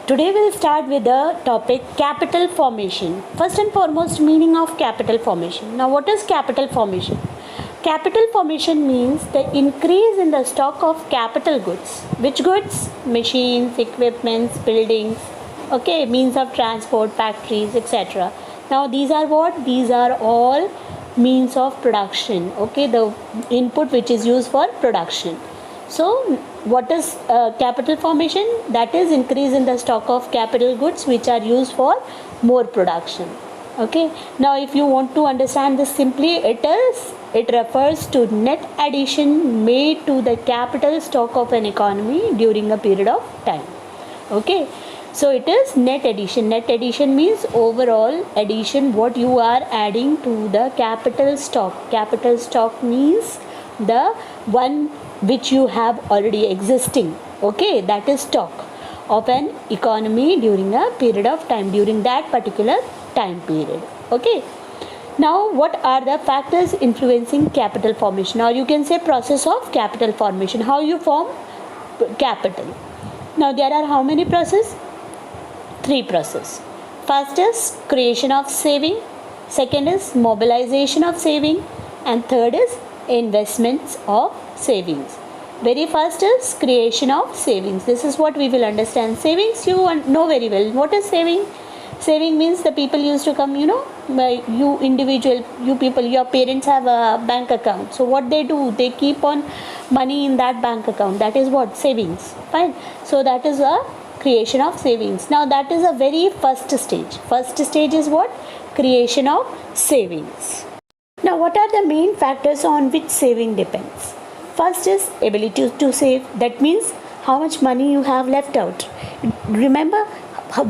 Today we'll start with the topic capital formation. First and foremost, meaning of capital formation. Now, what is capital formation? Capital formation means the increase in the stock of capital goods. Which goods? Machines, equipments, buildings, okay, means of transport, factories, etc. Now, these are what? These are all means of production, okay, the input which is used for production. So, what is capital formation? That is increase in the stock of capital goods which are used for more production. Okay. Now, if you want to understand this simply, it refers to net addition made to the capital stock of an economy during a period of time. Okay. So it is net addition. Net addition means overall addition, what you are adding to the capital stock. Capital stock means the one which you have already existing, okay, that is stock of an economy during a period of time, during that particular time period. Okay, now what are the factors influencing capital formation, or you can say process of capital formation, how you form capital. Now there are how many processes? Three processes. First is creation of saving, second is mobilization of saving, and third is investments of savings. Very first is creation of savings. This is what we will understand. Savings you know very well. What is saving? Saving means the people used to come, you individual, you people, your parents have a bank account. So what they do, they keep on money in that bank account. That is what? Savings. Fine. So that is a creation of savings. Now that is a very first stage. First stage is what? Creation of savings. Now, what are the main factors on which saving depends? First is ability to save. That means how much money you have left out. Remember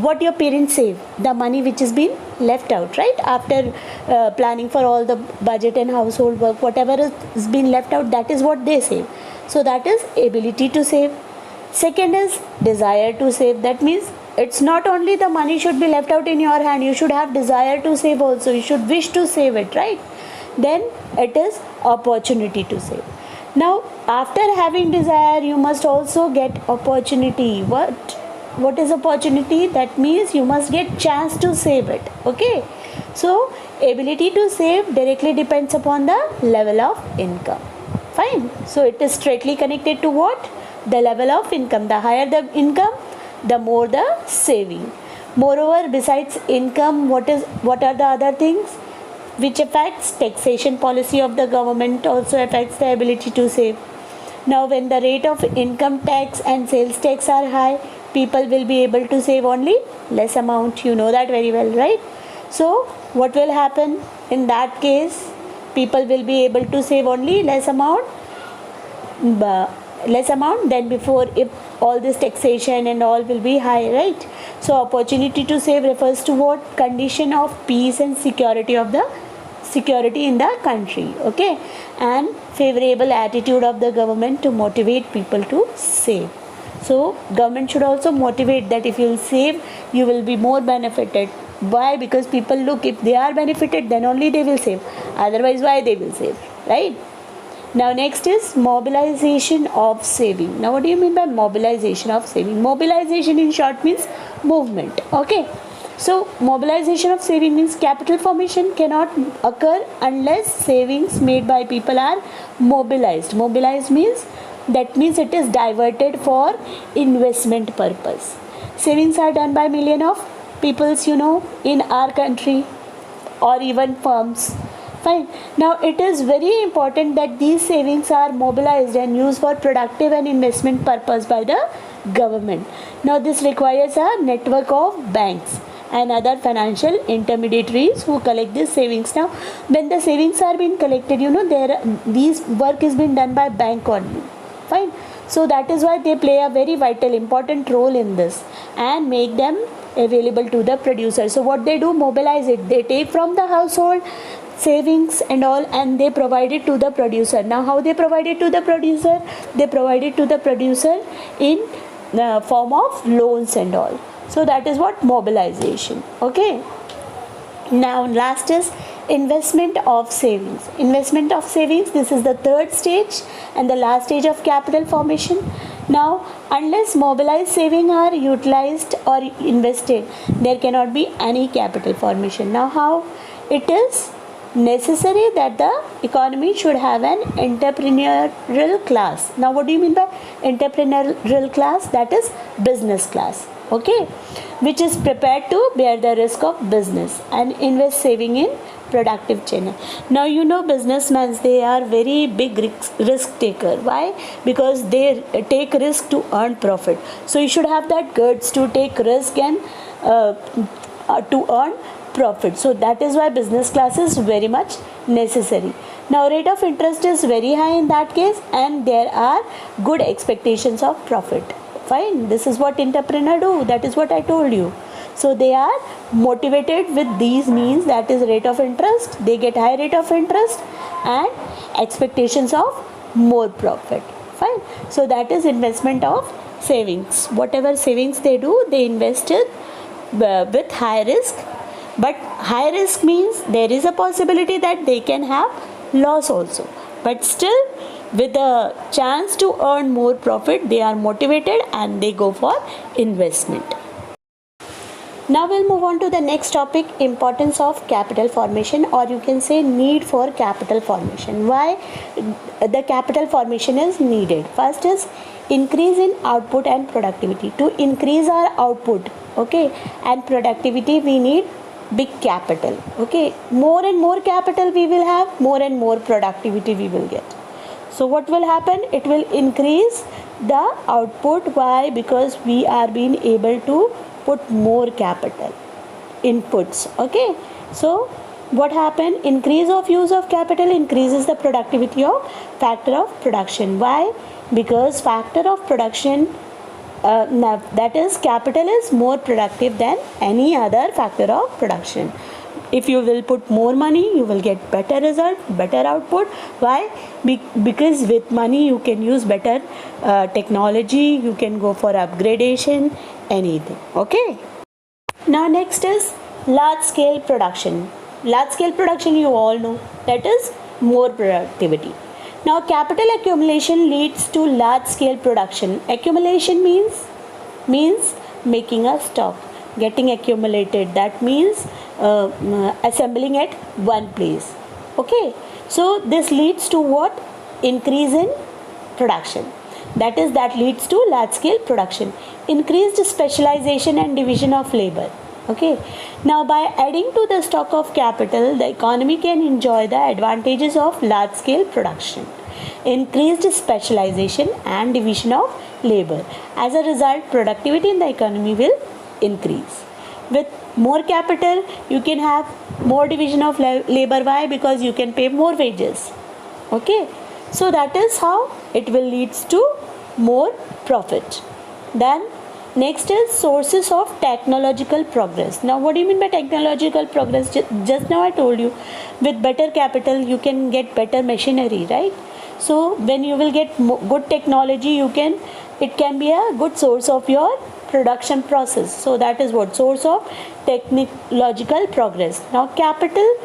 what your parents save, the money which has been left out, right? After planning for all the budget and household work, whatever has been left out, that is what they save. So that is ability to save. Second is desire to save. That means it's not only the money should be left out in your hand, you should have desire to save also. You should wish to save it, right? Then it is opportunity to save. Now after having desire, you must also get opportunity. What is opportunity? That means you must get chance to save it. Okay, so ability to save directly depends upon the level of income. Fine. So it is straightly connected to what? The level of income. The higher the income, the more the saving. Moreover, besides income, what are the other things which affects? Taxation policy of the government also affects the ability to save. Now when the rate of income tax and sales tax are high, people will be able to save only less amount. You know that very well, right? So what will happen in that case? People will be able to save only less amount than before, if all this taxation and all will be high, right? So opportunity to save refers to what? Condition of peace and security in the country, okay, and favorable attitude of the government to motivate people to save. So government should also motivate that if you will save, you will be more benefited. Why? Because people look, if they are benefited, then only they will save. Otherwise, why they will save, right? Now next is mobilization of saving. Now what do you mean by mobilization of saving? Mobilization in short means movement. Okay. So mobilization of saving means capital formation cannot occur unless savings made by people are mobilized. Mobilized means, that means it is diverted for investment purpose. Savings are done by million of peoples, in our country, or even firms. Fine. Now it is very important that these savings are mobilized and used for productive and investment purpose by the government. Now this requires a network of banks and other financial intermediaries who collect these savings. Now when the savings are being collected, these work is being done by bank only. Fine. So that is why they play a very vital important role in this and make them available to the producer. So what they do, mobilize it. They take from the household savings and all, and they provide it to the producer. Now how they provide it to the producer? They provide it to the producer in the form of loans and all. So that is what mobilization. Okay. Now last is investment of savings. Investment of savings, this is the third stage and the last stage of capital formation. Now, unless mobilized saving are utilized or invested, there cannot be any capital formation. Now, how it is necessary that the economy should have an entrepreneurial class. Now, what do you mean by entrepreneurial class? That is business class, okay, which is prepared to bear the risk of business and invest saving in productive channel. Now, you know, businessmen, they are very big risk taker. Why? Because they take risk to earn profit. So you should have that guts to take risk and to earn profit. So that is why business class is very much necessary. Now, rate of interest is very high in that case, and there are good expectations of profit. Fine, this is what entrepreneur do. That is what I told you. So they are motivated with these means, that is rate of interest. They get high rate of interest and expectations of more profit. Fine. So that is investment of savings. Whatever savings they do, they invest it with high risk. But high risk means there is a possibility that they can have loss also. But still, with a chance to earn more profit, they are motivated and they go for investment. Now we'll move on to the next topic, importance of capital formation, or you can say need for capital formation. Why the capital formation is needed? First is increase in output and productivity. To increase our output, okay, and productivity, we need big capital, okay. More and more capital we will have, more and more productivity we will get. So what will happen? It will increase the output. Why? Because we are being able to put more capital inputs, okay. So what happened? Increase of use of capital increases the productivity of factor of production. Why? Because factor of production, that is capital, is more productive than any other factor of production. If you will put more money, you will get better result, better output. Why? Because with money you can use better technology, you can go for upgradation, anything, okay. Now next is large scale production. Large scale production, you all know, that is more productivity. Now capital accumulation leads to large scale production. Accumulation means making a stock, getting accumulated. That means assembling at one place, okay. So this leads to what? Increase in production. That leads to large scale production. Increased specialization and division of labor, okay. Now by adding to the stock of capital, the economy can enjoy the advantages of large scale production. Increased specialization and division of labor. As a result, productivity in the economy will increase. With more capital, you can have more division of labor. Why? Because you can pay more wages, okay. So that is how it will leads to more profit. Then next is sources of technological progress. Now what do you mean by technological progress? Just now I told you, with better capital you can get better machinery, right? So when you will get good technology, it can be a good source of your production process. So that is what source of technological progress. Now capital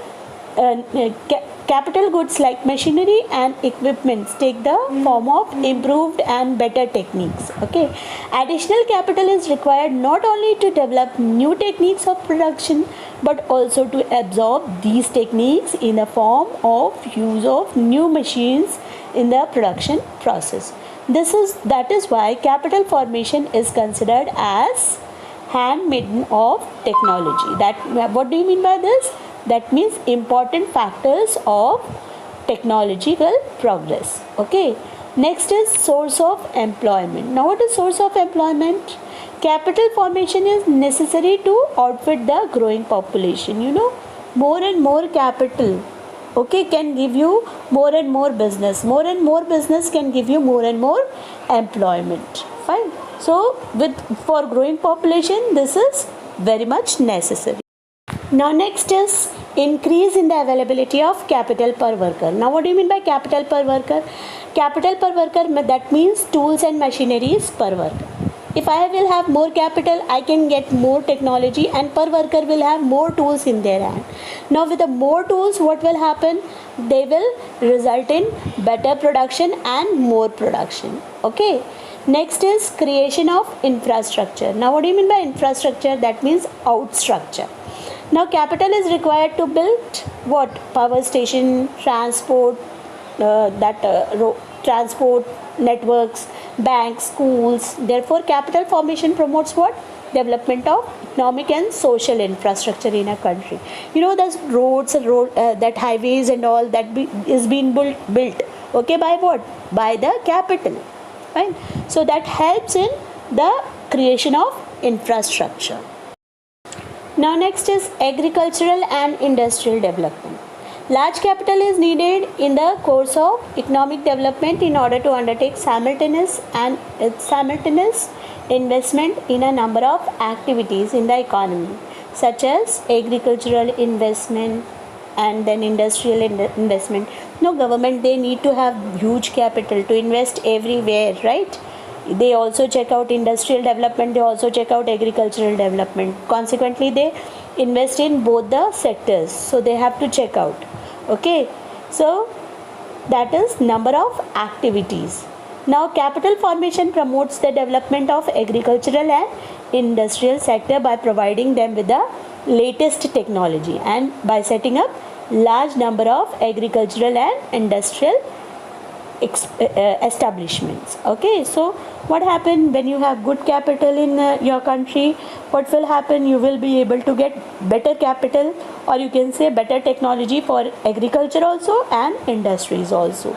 goods like machinery and equipments take the form of improved and better techniques, okay. Additional capital is required not only to develop new techniques of production, but also to absorb these techniques in the form of use of new machines in the production process. That is why capital formation is considered as handmaiden of technology. What do you mean by this? That means important factors of technological progress, okay. Next is source of employment. Now what is source of employment? Capital formation is necessary to outfit the growing population. You know, more and more capital, okay, can give you more and more business. More and more business can give you more and more employment. Fine. So for growing population, this is very much necessary. Now next is increase in the availability of capital per worker. Now what do you mean by capital per worker? Capital per worker, that means tools and machineries per worker. If I will have more capital, I can get more technology, and per worker will have more tools in their hand. Now with the more tools, what will happen? They will result in better production and more production, okay. Next is creation of infrastructure. Now what do you mean by infrastructure? That means outstructure. Now capital is required to build what? Power station, transport, transport networks, banks, schools. Therefore capital formation promotes what? Development of economic and social infrastructure in a country. You know, the roads, that highways and all that is being built. Okay, by what? By the capital. Fine. So that helps in the creation of infrastructure. Now next is agricultural and industrial development. Large capital is needed in the course of economic development in order to undertake simultaneous investment in a number of activities in the economy, such as agricultural investment and then industrial investment. No, government, they need to have huge capital to invest everywhere, right? They also check out industrial development, they also check out agricultural development. Consequently, they invest in both the sectors, so they have to check out. Okay, so that is number of activities. Now capital formation promotes the development of agricultural and industrial sector by providing them with the latest technology and by setting up large number of agricultural and industrial establishments. Okay, so what happen when you have good capital in your country? What will happen? You will be able to get better capital, or you can say better technology for agriculture also and industries also.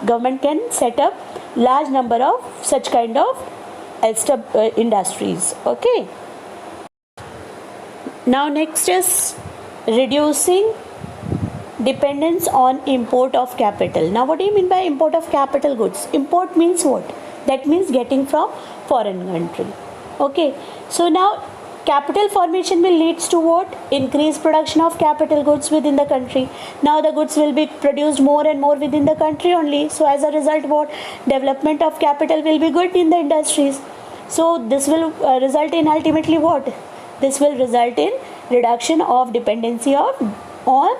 Government can set up large number of such kind of industries. Okay, now next is reducing dependence on import of capital. Now what do you mean by import of capital goods? Import means what? That means getting from foreign country. Okay, so now capital formation will leads to what? Increased production of capital goods within the country. Now the goods will be produced more and more within the country only. So as a result, what? Development of capital will be good in the industries. So this will result in ultimately what? This will result in reduction of dependency on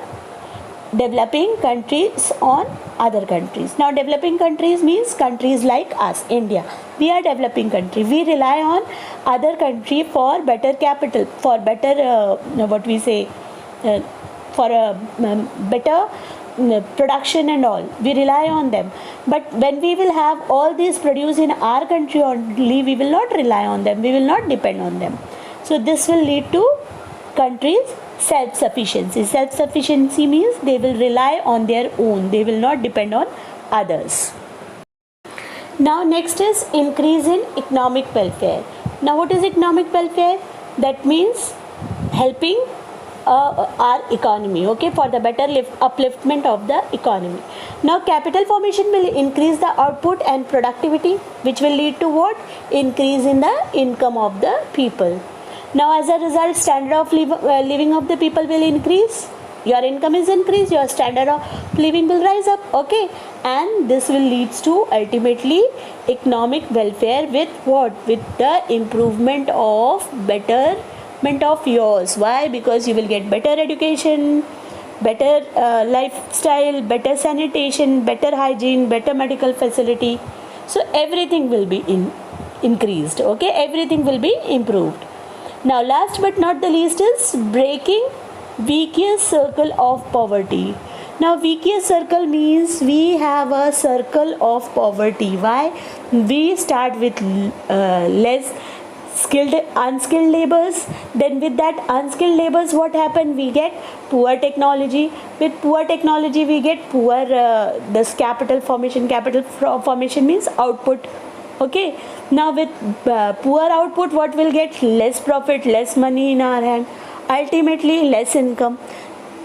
developing countries on other countries. Now developing countries means countries like us, India. We are developing country. We rely on other country for better capital, for better for a better production and all. We rely on them. But when we will have all these produced in our country only, we will not rely on them. We will not depend on them. So this will lead to countries self-sufficiency. Self-sufficiency means they will rely on their own. They will not depend on others. Now next is increase in economic welfare. Now what is economic welfare? That means helping our economy, okay, for the better upliftment of the economy. Now capital formation will increase the output and productivity, which will lead to what? Increase in the income of the people. Now as a result, standard of living of the people will increase. Your income is increased, your standard of living will rise up. Okay, and this will leads to ultimately economic welfare with what? With the improvement of betterment of yours. Why? Because you will get better education, better lifestyle, better sanitation, better hygiene, better medical facility. So everything will be increased. Okay, everything will be improved. Now last but not the least is breaking vicious circle of poverty. Now vicious circle means we have a circle of poverty. Why? We start with less skilled, unskilled laborers. Then with that unskilled laborers, what happen? We get poor technology. With poor technology, we get poor this capital formation. Capital formation means output. Okay, now with poor output, what will get? Less profit, less money in our hand, ultimately less income.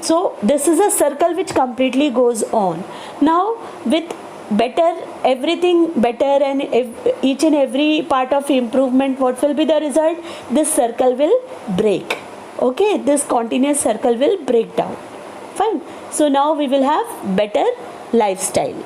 So this is a circle which completely goes on. Now with better, everything better, and each and every part of improvement, what will be the result? This circle will break. Okay, this continuous circle will break down. Fine. So now we will have better lifestyle.